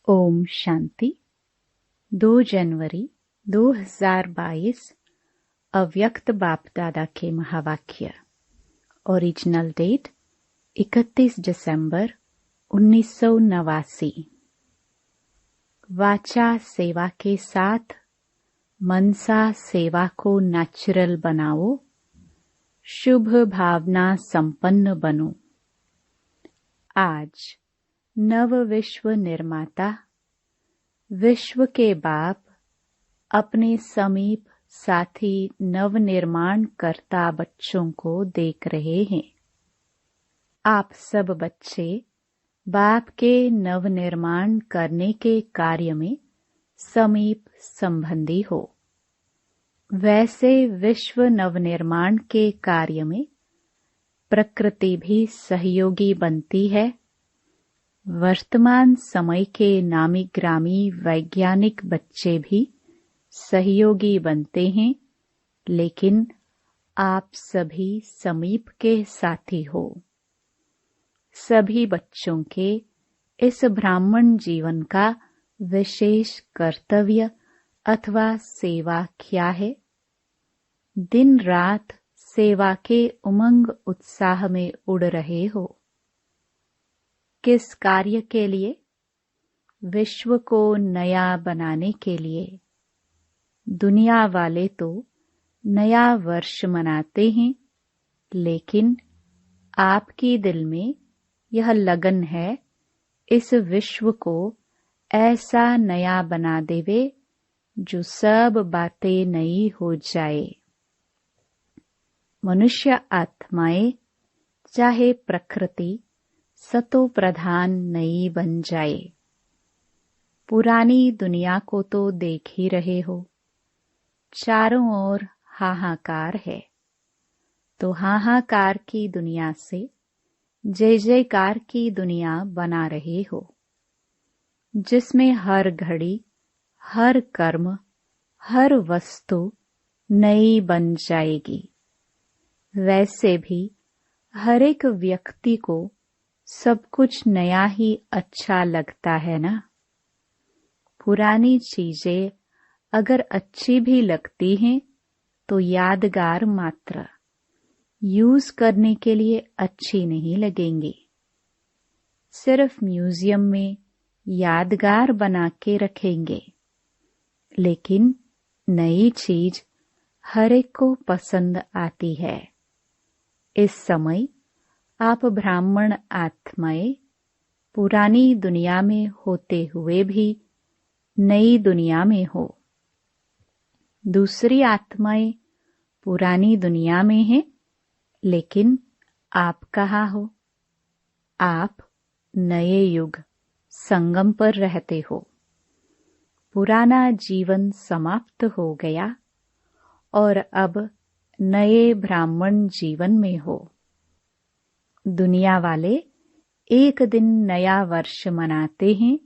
ओम शांति। 2 जनवरी 2022 अव्यक्त बाप दादा के महावाक्य। ओरिजिनल डेट 31 दिसंबर 1989। वाचा सेवा के साथ मनसा सेवा को नेचुरल बनाओ, शुभ भावना संपन्न बनो। आज नव विश्व निर्माता, विश्व के बाप अपने समीप साथी नव निर्माण करता बच्चों को देख रहे हैं। आप सब बच्चे बाप के नव निर्माण करने के कार्य में समीप संबंधी हो। वैसे विश्व नवनिर्माण के कार्य में प्रकृति भी सहयोगी बनती है। वर्तमान समय के नामी ग्रामी वैज्ञानिक बच्चे भी सहयोगी बनते हैं, लेकिन आप सभी समीप के साथी हो। सभी बच्चों के इस ब्राह्मण जीवन का विशेष कर्तव्य अथवा सेवा क्या है? दिन रात सेवा के उमंग उत्साह में उड़ रहे हो। किस कार्य के लिए? विश्व को नया बनाने के लिए। दुनिया वाले तो नया वर्ष मनाते हैं, लेकिन आपकी दिल में यह लगन है इस विश्व को ऐसा नया बना देवे जो सब बातें नई हो जाए। मनुष्य आत्माएं चाहे प्रकृति सतो प्रधान नई बन जाए। पुरानी दुनिया को तो देख ही रहे हो, चारों ओर हाहाकार है। तो हाहाकार की दुनिया से जय जयकार की दुनिया बना रहे हो, जिसमें हर घड़ी, हर कर्म, हर वस्तु नई बन जाएगी। वैसे भी हर एक व्यक्ति को सब कुछ नया ही अच्छा लगता है ना। पुरानी चीजें अगर अच्छी भी लगती हैं तो यादगार मात्र, यूज करने के लिए अच्छी नहीं लगेंगी। सिर्फ म्यूजियम में यादगार बना के रखेंगे, लेकिन नई चीज हर एक को पसंद आती है। इस समय आप ब्राह्मण आत्माएं पुरानी दुनिया में होते हुए भी नई दुनिया में हो। दूसरी आत्माएं पुरानी दुनिया में हैं, लेकिन आप कहाँ हो? आप नए युग संगम पर रहते हो। पुराना जीवन समाप्त हो गया और अब नए ब्राह्मण जीवन में हो। दुनिया वाले एक दिन नया वर्ष मनाते हैं,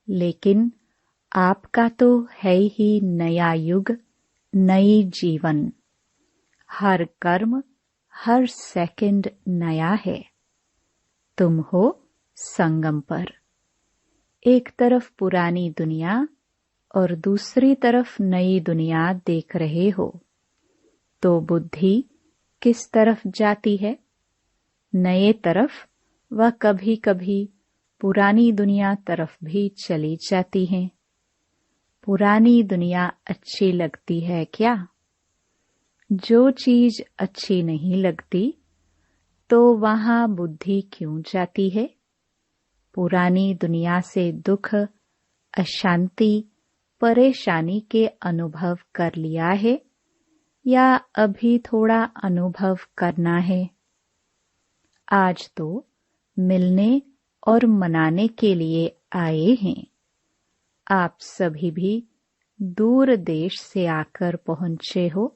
लेकिन आपका तो है ही नया युग, नई जीवन। हर कर्म, हर सेकंड नया है। तुम हो संगम पर। एक तरफ पुरानी दुनिया और दूसरी तरफ नई दुनिया देख रहे हो, तो बुद्धि किस तरफ जाती है? नए तरफ व कभी कभी पुरानी दुनिया तरफ भी चली जाती हैं। पुरानी दुनिया अच्छी लगती है क्या? जो चीज अच्छी नहीं लगती तो वहां बुद्धि क्यों जाती है? पुरानी दुनिया से दुख, अशांति, परेशानी के अनुभव कर लिया है या अभी थोड़ा अनुभव करना है? आज तो मिलने और मनाने के लिए आए हैं। आप सभी भी दूर देश से आकर पहुंचे हो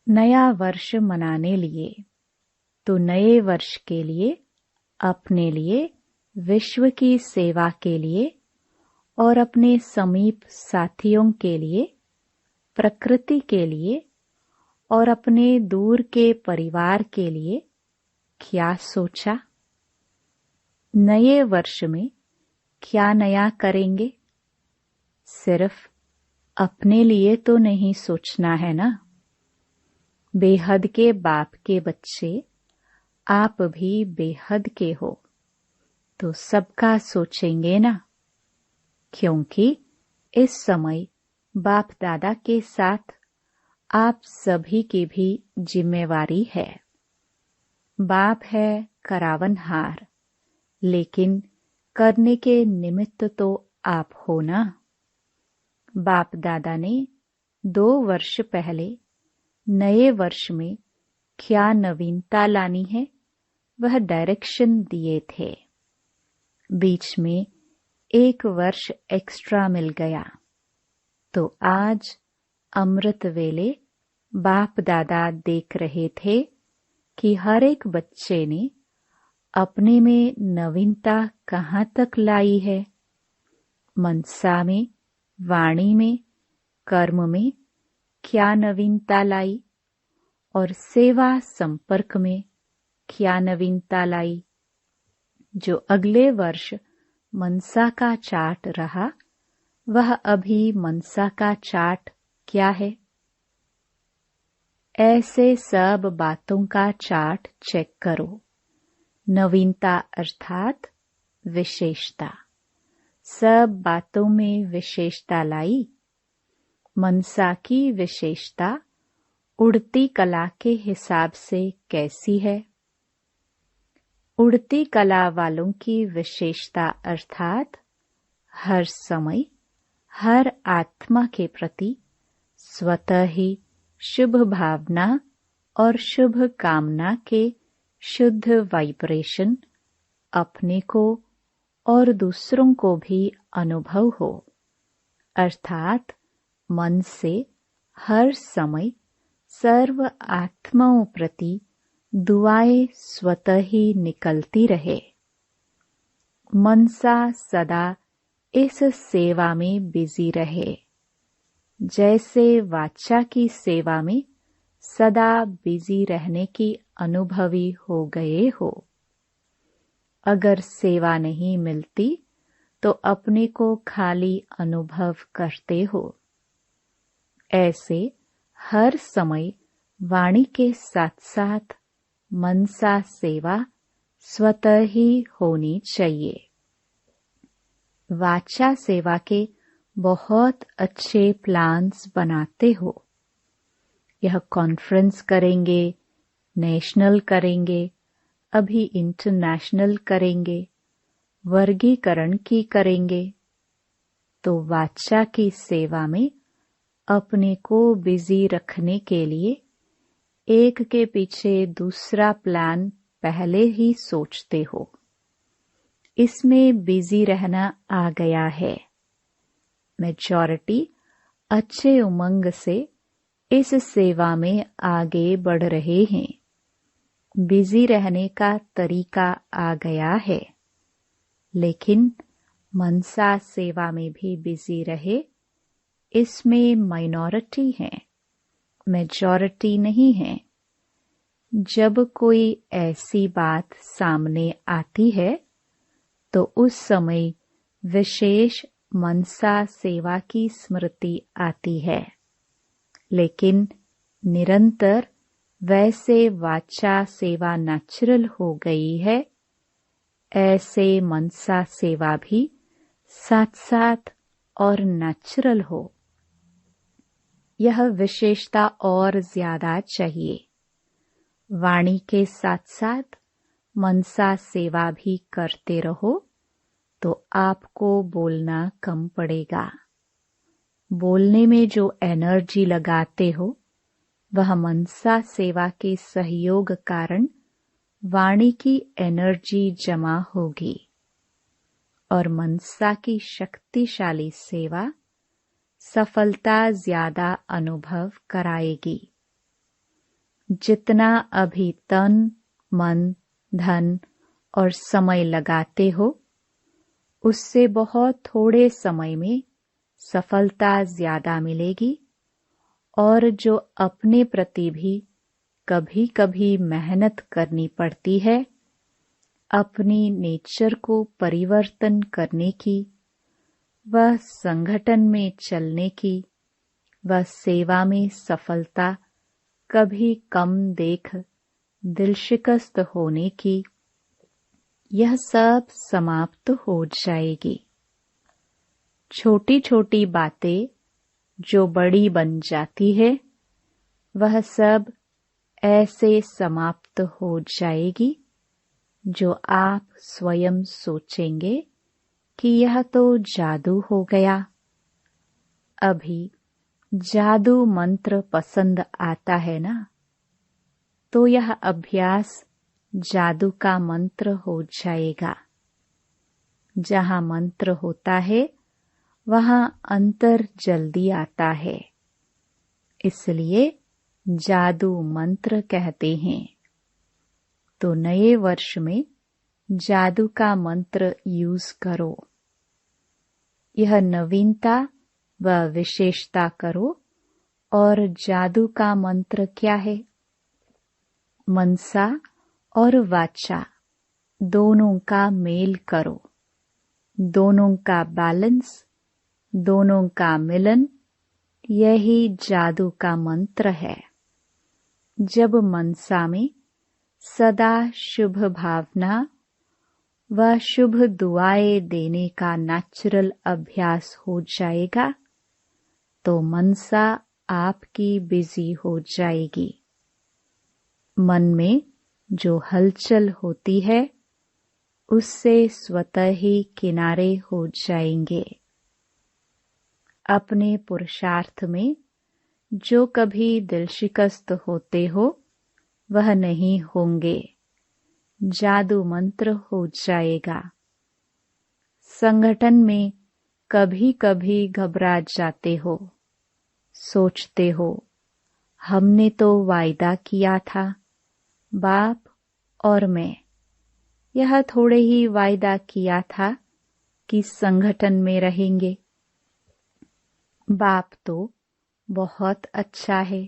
नया वर्ष मनाने लिए। तो नए वर्ष के लिए, अपने लिए, विश्व की सेवा के लिए और अपने समीप साथियों के लिए, प्रकृति के लिए और अपने दूर के परिवार के लिए क्या सोचा? नए वर्ष में क्या नया करेंगे? सिर्फ अपने लिए तो नहीं सोचना है ना। बेहद के बाप के बच्चे आप भी बेहद के हो, तो सबका सोचेंगे ना। क्योंकि इस समय बाप दादा के साथ आप सभी की भी जिम्मेवारी है। बाप है करावनहार, लेकिन करने के निमित्त तो आप हो ना। बाप दादा ने 2 वर्ष पहले नए वर्ष में क्या नवीनता लानी है वह डायरेक्शन दिए थे। बीच में 1 वर्ष एक्स्ट्रा मिल गया, तो आज अमृत वेले बाप दादा देख रहे थे कि हर एक बच्चे ने अपने में नवीनता कहाँ तक लाई है। मनसा में, वाणी में, कर्म में क्या नवीनता लाई और सेवा संपर्क में क्या नवीनता लाई। जो अगले वर्ष मनसा का चार्ट रहा, वह अभी मनसा का चार्ट क्या है? ऐसे सब बातों का चार्ट चेक करो। नवीनता अर्थात विशेषता। सब बातों में विशेषता लाई। मनसा की विशेषता उड़ती कला के हिसाब से कैसी है? उड़ती कला वालों की विशेषता अर्थात हर समय हर आत्मा के प्रति स्वतः ही शुभ भावना और शुभ कामना के शुद्ध वाइब्रेशन अपने को और दूसरों को भी अनुभव हो, अर्थात मन से हर समय सर्व आत्माओं प्रति दुआएं स्वतः ही निकलती रहे। मनसा सदा इस सेवा में बिजी रहे, जैसे वाचा की सेवा में सदा बिजी रहने की अनुभवी हो गए हो। अगर सेवा नहीं मिलती तो अपने को खाली अनुभव करते हो। ऐसे हर समय वाणी के साथ साथ मनसा सेवा स्वतः ही होनी चाहिए। वाचा सेवा के बहुत अच्छे प्लान्स बनाते हो। यह कॉन्फ्रेंस करेंगे, नेशनल करेंगे, अभी इंटरनेशनल करेंगे, वर्गीकरण की करेंगे। तो वाचा की सेवा में अपने को बिजी रखने के लिए एक के पीछे दूसरा प्लान पहले ही सोचते हो। इसमें बिजी रहना आ गया है। मेजॉरिटी अच्छे उमंग से इस सेवा में आगे बढ़ रहे हैं। बिजी रहने का तरीका आ गया है, लेकिन मनसा सेवा में भी बिजी रहे, इसमें माइनॉरिटी है, मेजॉरिटी नहीं है। जब कोई ऐसी बात सामने आती है तो उस समय विशेष मनसा सेवा की स्मृति आती है, लेकिन निरंतर वैसे वाचा सेवा नेचुरल हो गई है, ऐसे मनसा सेवा भी साथ साथ और नेचुरल हो। यह विशेषता और ज्यादा चाहिए। वाणी के साथ साथ मनसा सेवा भी करते रहो तो आपको बोलना कम पड़ेगा। बोलने में जो एनर्जी लगाते हो वह मनसा सेवा के सहयोग कारण वाणी की एनर्जी जमा होगी और मनसा की शक्तिशाली सेवा सफलता ज्यादा अनुभव कराएगी। जितना अभी तन, मन, धन और समय लगाते हो, उससे बहुत थोड़े समय में सफलता ज्यादा मिलेगी और जो अपने प्रति भी कभी कभी मेहनत करनी पड़ती है, अपनी नेचर को परिवर्तन करने की, वह संगठन में चलने की, वह सेवा में सफलता कभी कम देख दिल शिकस्त होने की, यह सब समाप्त हो जाएगी। छोटी छोटी बातें जो बड़ी बन जाती है, वह सब ऐसे समाप्त हो जाएगी जो आप स्वयं सोचेंगे कि यह तो जादू हो गया। अभी जादू मंत्र पसंद आता है ना, तो यह अभ्यास जादू का मंत्र हो जाएगा। जहाँ मंत्र होता है वहाँ अंतर जल्दी आता है, इसलिए जादू मंत्र कहते हैं। तो नए वर्ष में जादू का मंत्र यूज करो। यह नवीनता व विशेषता करो। और जादू का मंत्र क्या है? मनसा और वाचा दोनों का मेल करो, दोनों का बैलेंस, दोनों का मिलन, यही जादू का मंत्र है। जब मनसा में सदा शुभ भावना व शुभ दुआएं देने का नेचुरल अभ्यास हो जाएगा, तो मनसा आपकी बिजी हो जाएगी। मन में जो हलचल होती है उससे स्वतः ही किनारे हो जाएंगे। अपने पुरुषार्थ में जो कभी दिल शिकस्त होते हो वह नहीं होंगे। जादू मंत्र हो जाएगा। संगठन में कभी कभी घबरा जाते हो, सोचते हो हमने तो वायदा किया था, बाप और मैं, यह थोड़े ही वायदा किया था कि संगठन में रहेंगे। बाप तो बहुत अच्छा है,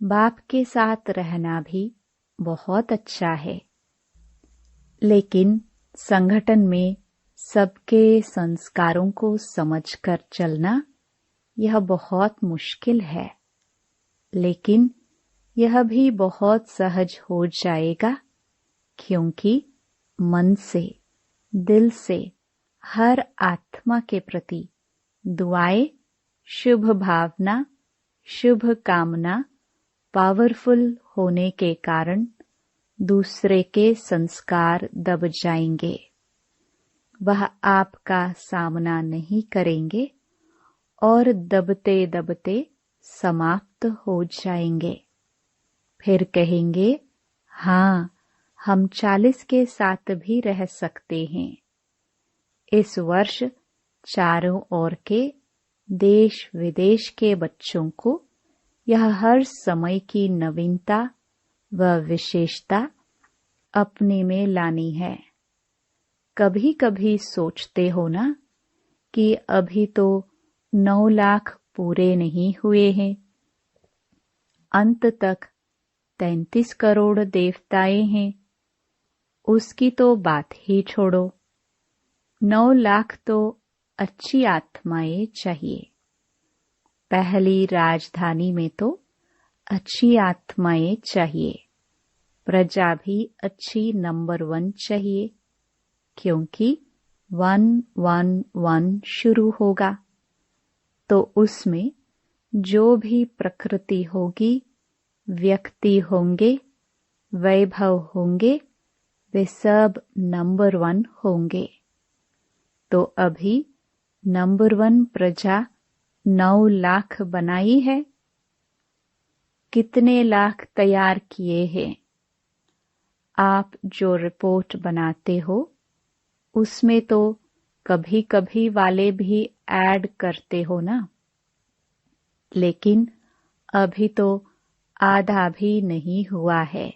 बाप के साथ रहना भी बहुत अच्छा है, लेकिन संगठन में सबके संस्कारों को समझकर चलना यह बहुत मुश्किल है। लेकिन यह भी बहुत सहज हो जाएगा, क्योंकि मन से, दिल से हर आत्मा के प्रति दुआएं, शुभ भावना, शुभ कामना पावरफुल होने के कारण दूसरे के संस्कार दब जाएंगे। वह आपका सामना नहीं करेंगे और दबते दबते समाप्त हो जाएंगे। फिर कहेंगे, हाँ, हम 40 के साथ भी रह सकते हैं। इस वर्ष चारों ओर के देश विदेश के बच्चों को यह हर समय की नवीनता व विशेषता अपने में लानी है। कभी कभी सोचते हो ना कि अभी तो 9 लाख पूरे नहीं हुए हैं, अंत तक 33 करोड़ देवताएं हैं, उसकी तो बात ही छोड़ो। 9 लाख तो अच्छी आत्माएं चाहिए। पहली राजधानी में तो अच्छी आत्माएं चाहिए। प्रजा भी अच्छी नंबर 1 चाहिए, क्योंकि 111 शुरू होगा। तो उसमें जो भी प्रकृति होगी, व्यक्ति होंगे, वैभव होंगे, वे सब नंबर 1 होंगे। तो अभी नंबर 1 प्रजा 9 लाख बनाई है। कितने लाख तैयार किए हैं? आप जो रिपोर्ट बनाते हो उसमें तो कभी कभी वाले भी ऐड करते हो ना, लेकिन अभी तो आधा भी नहीं हुआ है।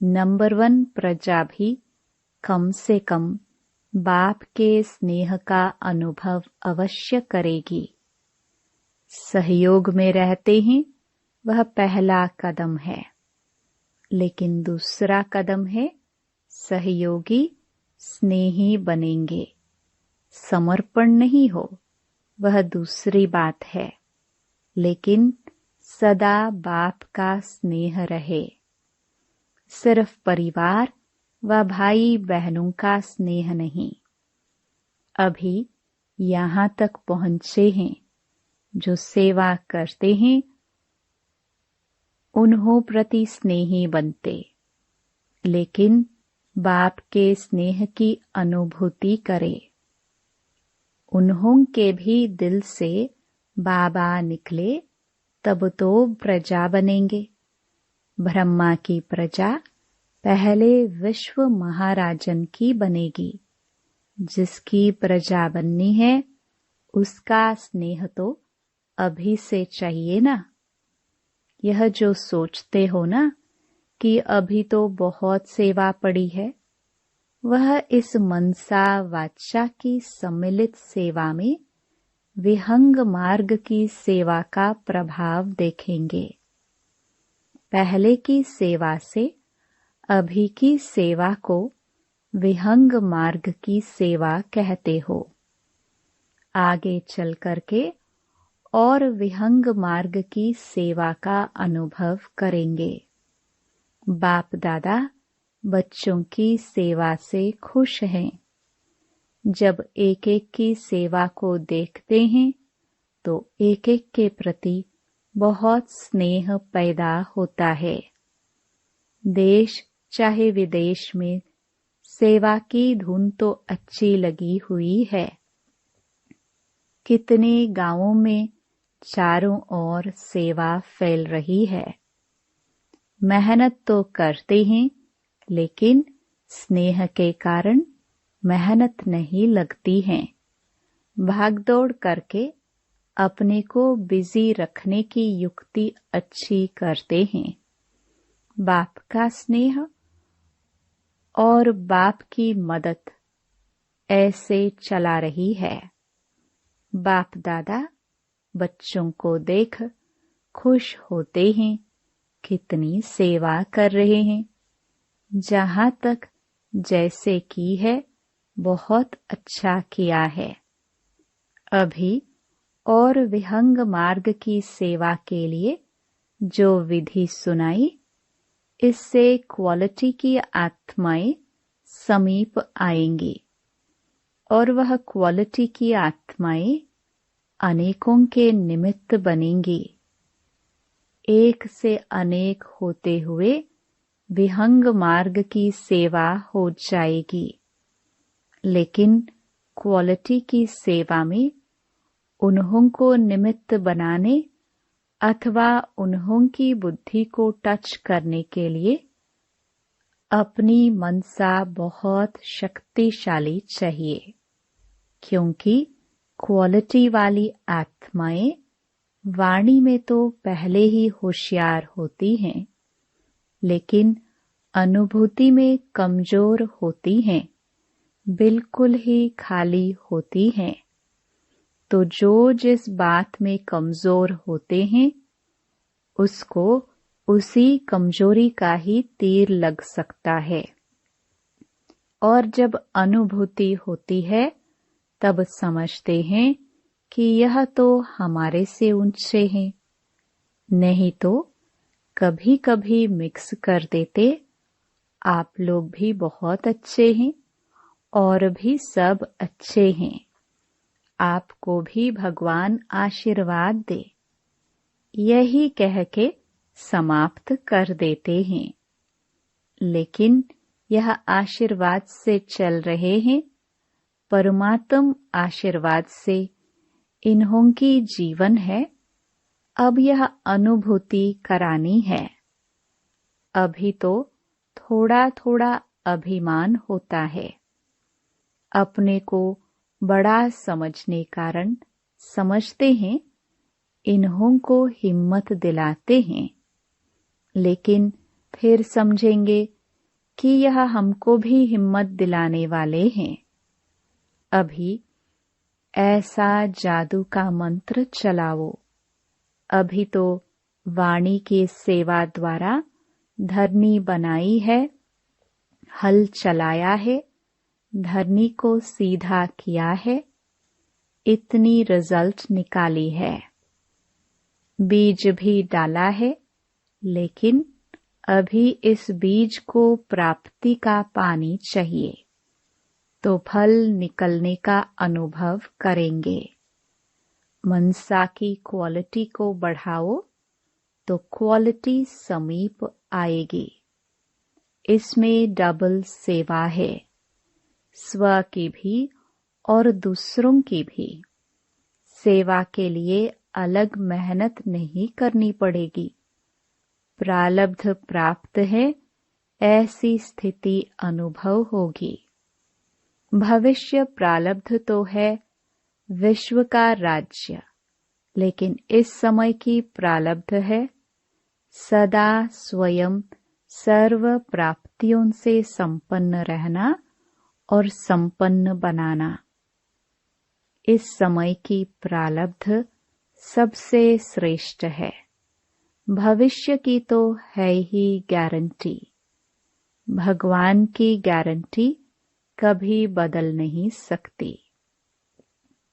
नंबर 1 प्रजा भी कम से कम बाप के स्नेह का अनुभव अवश्य करेगी। सहयोग में रहते हैं, वह पहला कदम है, लेकिन दूसरा कदम है सहयोगी स्नेही बनेंगे। समर्पण नहीं हो, वह दूसरी बात है, लेकिन सदा बाप का स्नेह रहे। सिर्फ परिवार व भाई बहनों का स्नेह नहीं। अभी यहाँ तक पहुँचे हैं, जो सेवा करते हैं उन्हों प्रति स्नेही बनते, लेकिन बाप के स्नेह की अनुभूति करे। उन्हों के भी दिल से बाबा निकले तब तो प्रजा बनेंगे। ब्रह्मा की प्रजा पहले विश्व महाराजन की बनेगी। जिसकी प्रजा बननी है उसका स्नेह तो अभी से चाहिए ना। यह जो सोचते हो ना कि अभी तो बहुत सेवा पड़ी है, वह इस मनसा वाचा की सम्मिलित सेवा में विहंग मार्ग की सेवा का प्रभाव देखेंगे। पहले की सेवा से अभी की सेवा को विहंग मार्ग की सेवा कहते हो। आगे चल करके और विहंग मार्ग की सेवा का अनुभव करेंगे। बाप दादा बच्चों की सेवा से खुश हैं। जब एक एक की सेवा को देखते हैं तो एक एक के प्रति बहुत स्नेह पैदा होता है। देश चाहे विदेश में सेवा की धुन तो अच्छी लगी हुई है। कितने गांवों में चारों ओर सेवा फैल रही है। मेहनत तो करते हैं, लेकिन स्नेह के कारण मेहनत नहीं लगती है। भागदौड़ करके अपने को बिजी रखने की युक्ति अच्छी करते हैं। बाप का स्नेह और बाप की मदद ऐसे चला रही है। बाप दादा बच्चों को देख खुश होते हैं, कितनी सेवा कर रहे हैं। जहाँ तक जैसे की है बहुत अच्छा किया है। अभी और विहंग मार्ग की सेवा के लिए जो विधि सुनाई, इससे क्वालिटी की आत्माएं समीप आएंगी और वह क्वालिटी की आत्माएं अनेकों के निमित्त बनेंगी। एक से अनेक होते हुए विहंग मार्ग की सेवा हो जाएगी। लेकिन क्वालिटी की सेवा में उन्हों को निमित्त बनाने अथवा उन्हों की बुद्धि को टच करने के लिए अपनी मनसा बहुत शक्तिशाली चाहिए, क्योंकि क्वालिटी वाली आत्माएं वाणी में तो पहले ही होशियार होती हैं, लेकिन अनुभूति में कमजोर होती हैं, बिल्कुल ही खाली होती हैं। तो जो जिस बात में कमजोर होते हैं उसको उसी कमजोरी का ही तीर लग सकता है। और जब अनुभूति होती है तब समझते हैं कि यह तो हमारे से ऊंचे हैं। नहीं तो कभी कभी मिक्स कर देते, आप लोग भी बहुत अच्छे हैं और भी सब अच्छे हैं, आपको भी भगवान आशीर्वाद दे, यही कह के समाप्त कर देते हैं। लेकिन यह आशीर्वाद से चल रहे हैं, परमात्म आशीर्वाद से इन्हों की जीवन है। अब यह अनुभूति करानी है। अभी तो थोड़ा थोड़ा अभिमान होता है। अपने को बड़ा समझने कारण समझते हैं, इन्हों को हिम्मत दिलाते हैं, लेकिन फिर समझेंगे कि यह हमको भी हिम्मत दिलाने वाले हैं। अभी ऐसा जादू का मंत्र चलाओ। अभी तो वाणी की सेवा द्वारा धरनी बनाई है, हल चलाया है, धरनी को सीधा किया है, इतनी रिजल्ट निकाली है। बीज भी डाला है, लेकिन अभी इस बीज को प्राप्ति का पानी चाहिए, तो फल निकलने का अनुभव करेंगे। मनसा की क्वालिटी को बढ़ाओ तो क्वालिटी समीप आएगी। इसमें डबल सेवा है, स्व की भी और दूसरों की भी। सेवा के लिए अलग मेहनत नहीं करनी पड़ेगी। प्रारब्ध प्राप्त है, ऐसी स्थिति अनुभव होगी। भविष्य प्रारब्ध तो है विश्व का राज्य, लेकिन इस समय की प्रारब्ध है सदा स्वयं सर्व प्राप्तियों से संपन्न रहना और संपन्न बनाना। इस समय की प्रारब्ध सबसे श्रेष्ठ है। भविष्य की तो है ही गारंटी। भगवान की गारंटी कभी बदल नहीं सकती।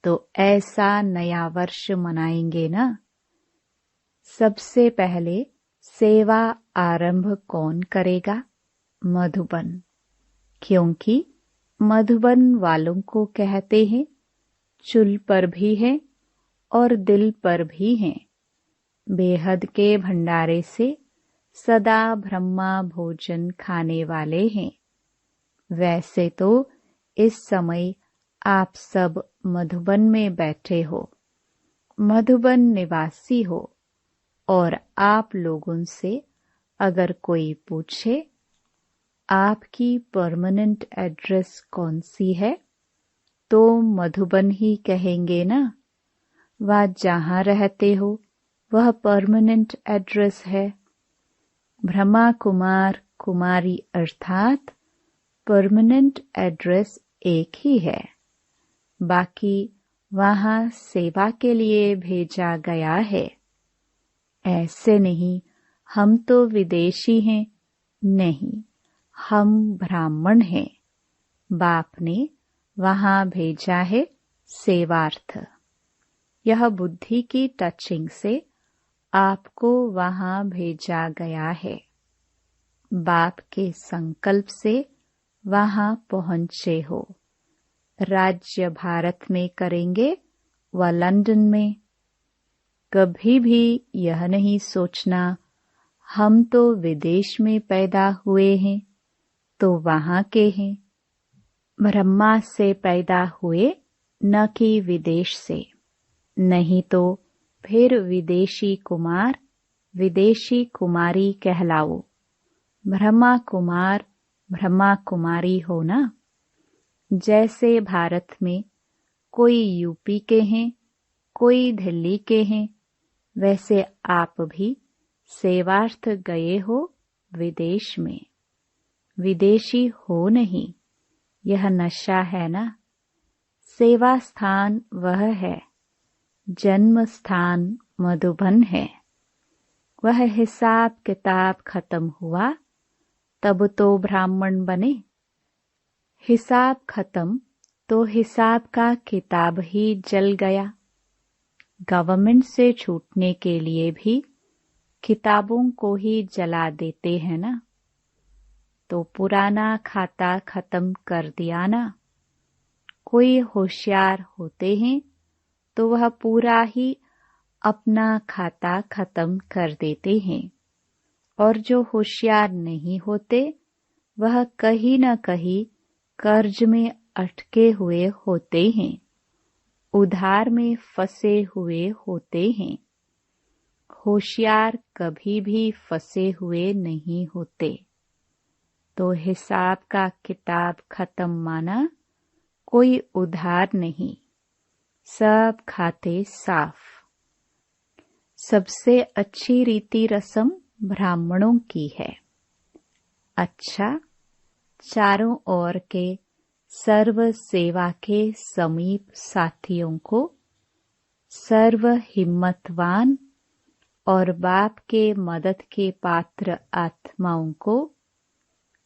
तो ऐसा नया वर्ष मनाएंगे ना। सबसे पहले सेवा आरंभ कौन करेगा? मधुबन। क्योंकि मधुबन वालों को कहते हैं चुल पर भी है और दिल पर भी है। बेहद के भंडारे से सदा ब्रह्मा भोजन खाने वाले हैं। वैसे तो इस समय आप सब मधुबन में बैठे हो, मधुबन निवासी हो, और आप लोगों से अगर कोई पूछे आपकी परमानेंट एड्रेस कौन सी है, तो मधुबन ही कहेंगे ना। वह जहाँ रहते हो वह परमानेंट एड्रेस है। ब्रह्मा कुमार कुमारी अर्थात परमानेंट एड्रेस एक ही है। बाकी वहाँ सेवा के लिए भेजा गया है। ऐसे नहीं हम तो विदेशी हैं, नहीं, हम ब्राह्मण हैं। बाप ने वहाँ भेजा है सेवार्थ। यह बुद्धि की टचिंग से आपको वहाँ भेजा गया है। बाप के संकल्प से वहाँ पहुँचे हो। राज्य भारत में करेंगे व लंदन में। कभी भी यह नहीं सोचना हम तो विदेश में पैदा हुए हैं तो वहाँ के हैं। ब्रह्मा से पैदा हुए, न कि विदेश से। नहीं तो फिर विदेशी कुमार विदेशी कुमारी कहलाओ। ब्रह्मा कुमार ब्रह्मा कुमारी हो ना। जैसे भारत में कोई यूपी के हैं, कोई दिल्ली के हैं, वैसे आप भी सेवार्थ गए हो विदेश में। विदेशी हो नहीं, यह नशा है ना। सेवा स्थान वह है, जन्म स्थान मधुबन है। वह हिसाब किताब खत्म हुआ तब तो ब्राह्मण बने। हिसाब खत्म तो हिसाब का किताब ही जल गया। गवर्नमेंट से छूटने के लिए भी किताबों को ही जला देते हैं ना। तो पुराना खाता खत्म कर दिया ना। कोई होशियार होते हैं तो वह पूरा ही अपना खाता खत्म कर देते हैं, और जो होशियार नहीं होते वह कहीं न कहीं कर्ज में अटके हुए होते हैं, उधार में फंसे हुए होते हैं। होशियार कभी भी फंसे हुए नहीं होते। तो हिसाब का किताब खत्म माना, कोई उधार नहीं, सब खाते साफ। सबसे अच्छी रीति रस्म ब्राह्मणों की है। अच्छा, चारों ओर के सर्व सेवा के समीप साथियों को, सर्व हिम्मतवान और बाप के मदद के पात्र आत्माओं को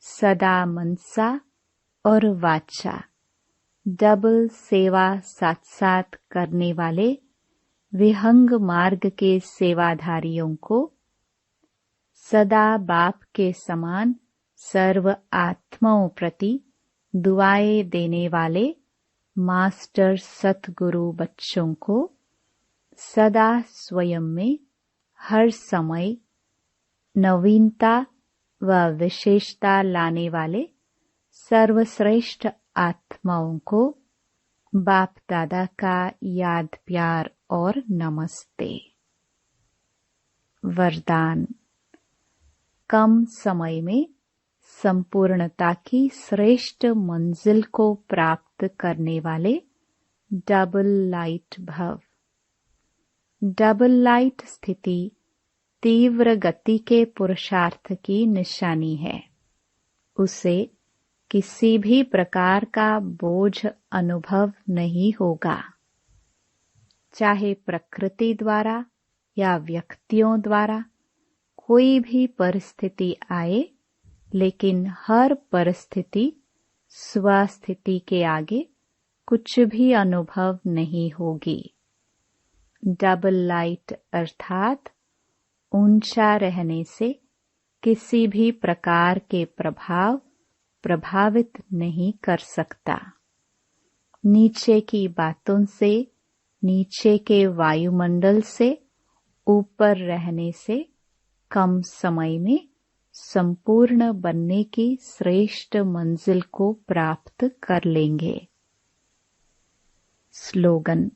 सदा मनसा और वाचा डबल सेवा साथ साथ करने वाले विहंग मार्ग के सेवाधारियों को सदा बाप के समान सर्व आत्माओं प्रति दुआएं देने वाले मास्टर सतगुरु बच्चों को सदा स्वयं में हर समय नवीनता व विशेषता लाने वाले सर्वश्रेष्ठ आत्माओं को बाप दादा का याद प्यार और नमस्ते। वरदान। कम समय में संपूर्णता की श्रेष्ठ मंजिल को प्राप्त करने वाले डबल लाइट भव। डबल लाइट स्थिति तीव्र गति के पुरुषार्थ की निशानी है। उसे किसी भी प्रकार का बोझ अनुभव नहीं होगा, चाहे प्रकृति द्वारा या व्यक्तियों द्वारा कोई भी परिस्थिति आए, लेकिन हर परिस्थिति स्वस्थिति के आगे कुछ भी अनुभव नहीं होगी। डबल लाइट अर्थात ऊंचा रहने से किसी भी प्रकार के प्रभाव प्रभावित नहीं कर सकता। नीचे की बातों से, नीचे के वायुमंडल से ऊपर रहने से कम समय में संपूर्ण बनने की श्रेष्ठ मंजिल को प्राप्त कर लेंगे। स्लोगन।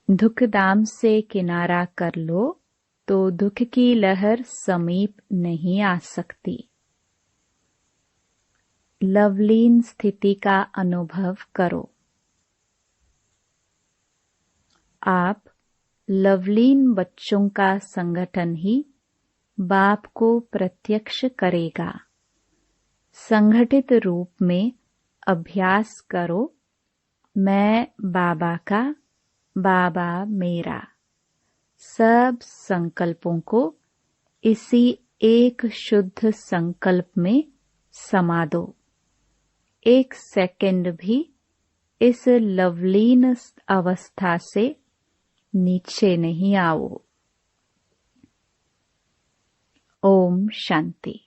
दुख दाम से किनारा कर लो तो दुख की लहर समीप नहीं आ सकती। लवलीन स्थिति का अनुभव करो। आप लवलीन बच्चों का संगठन ही बाप को प्रत्यक्ष करेगा। संगठित रूप में अभ्यास करो, मैं बाबा का, बाबा मेरा। सब संकल्पों को इसी एक शुद्ध संकल्प में समा दो। एक सेकंड भी इस लवलीन अवस्था से नीचे नहीं आओ। ओम शांति।